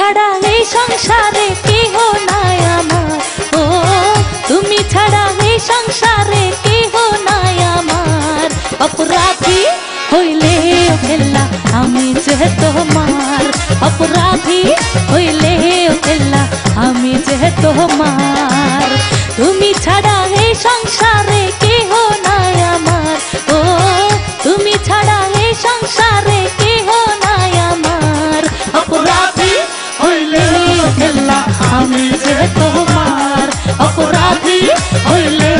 ছাড়া এই সংসারে কেহ নাই আমার, ও তুমি ছাড়া এই সংসারে কেহ নাই আমার। অপরাধী হইলে ফেললা আমি যে তোমার, অপরাধী হইলে ফেললা আমি যে তোমার। তুমি ছাড়া এই সংসারে কেহ নাই আমার, ও তুমি ছাড়া এই সংসারে কেহ নাই আমার। অপরাধী হইলে ফেললা আমি যে তোমার, অপরাধী হইলে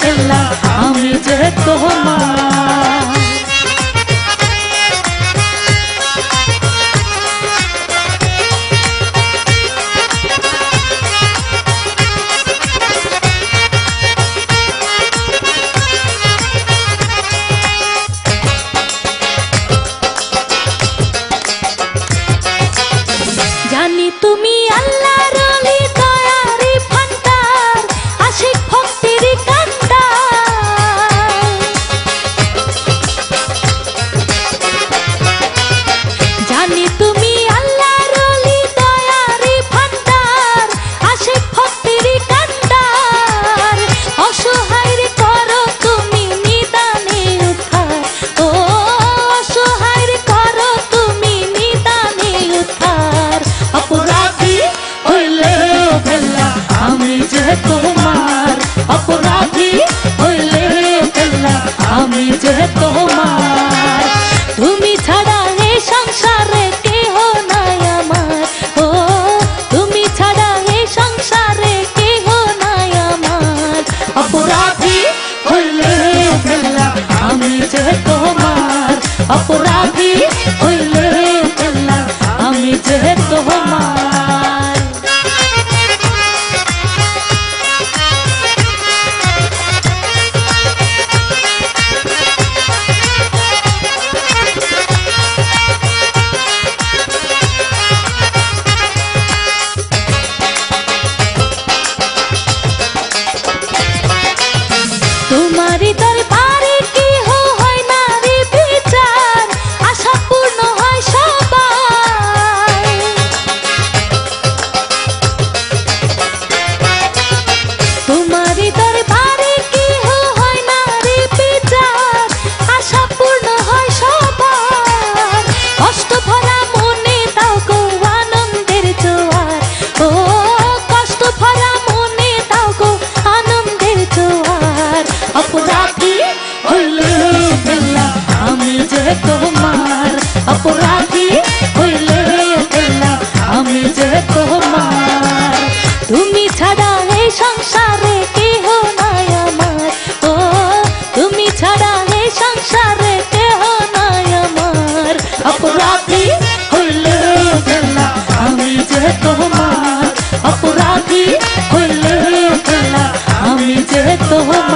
ফেললা আমি যে তোমার। জানি তুমি আল্লাহর ওলি দয়ারি ভান্ডার, আশিক ভক্তির কান্ডার। জানি তুমি আল্লাহর ওলি দয়ারি ভান্ডার, আশিক ভক্তির কান্ডার। অসহায়ের করো তুমি নিদানে উদ্ধার, ও অসহায়ের করো তুমি নিদানে উদ্ধার। অপরাধী হইলে ফেললা আমি যে তোমার, অপরাধী হইলে ফেললা আমি যে তোমার। তুমি ছাড়া এই সংসারে কেহ নাই আমার, ও তুমি ছাড়া এই সংসারে কেহ নাই আমার। অপরাধী হইলে ফেললা আমি যে তোমার, অপরাধী হইলে ফেললা আমি যে তোমার। তোমারি দরবারে কেহ হয় না রে বিচার, আশা পূর্ণ হয় সবার। তোমারি দরবারে কেহ হয় না রে বিচার, আশা পূর্ণ হয় সবার। কষ্ট ভরা মনে দাও গো আনন্দের জোয়ার, ও কষ্ট ভরা মনে দাও গো আনন্দের জোয়ার। অপরাধী হইলে ফেললা আমি যে তোমার, অপরাধী হইলে ফেললা আমি যে তোমার। তুমি ছাড়া এই সংসারে কেহ নাই আমার, ও তুমি ছাড়া এই সংসারে কেহ নাই আমার। অপরাধী হইলে ফেললা আমি যে তোমার, অপরাধী হইলে ফেললা আমি যে তোমার।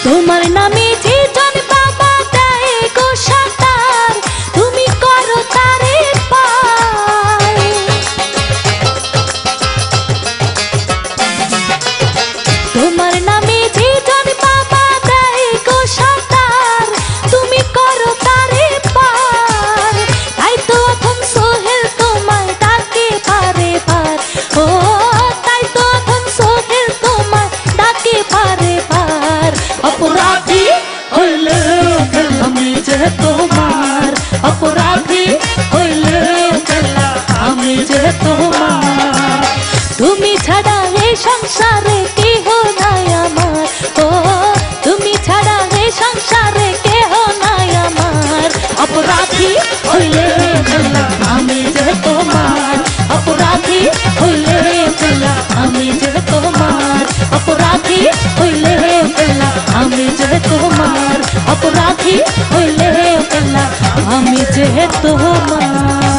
তোমার নামে যে জন বাবা দেয় গো সাঁতার, তুমি করো তারে পার। তোমার নামে যে জন বাবা দেয় গো সাঁতার, তুমি করো তারে পার। তাই তো এখন সোহেল তোমায় ডাকে পারে পার, ও তাই তো এখন সোহেল তোমায় ডাকে পারে পার। অপরাধী হইলে আমি যে তোমার, অপরাধী হইলে আমি যে তোমার। তুমি ছাড়া এই সংসারে কেহ নাই আমার, ও তুমি ছাড়া এই সংসারে কেহ নাই আমার। অপরাধী হইলে আমি যে তোমার, অপরাধী হইলে আমি যে তোমার, অপরাধী হইলে আমি যে তোমার, অপরাধী হইলে আমি যে তোমার।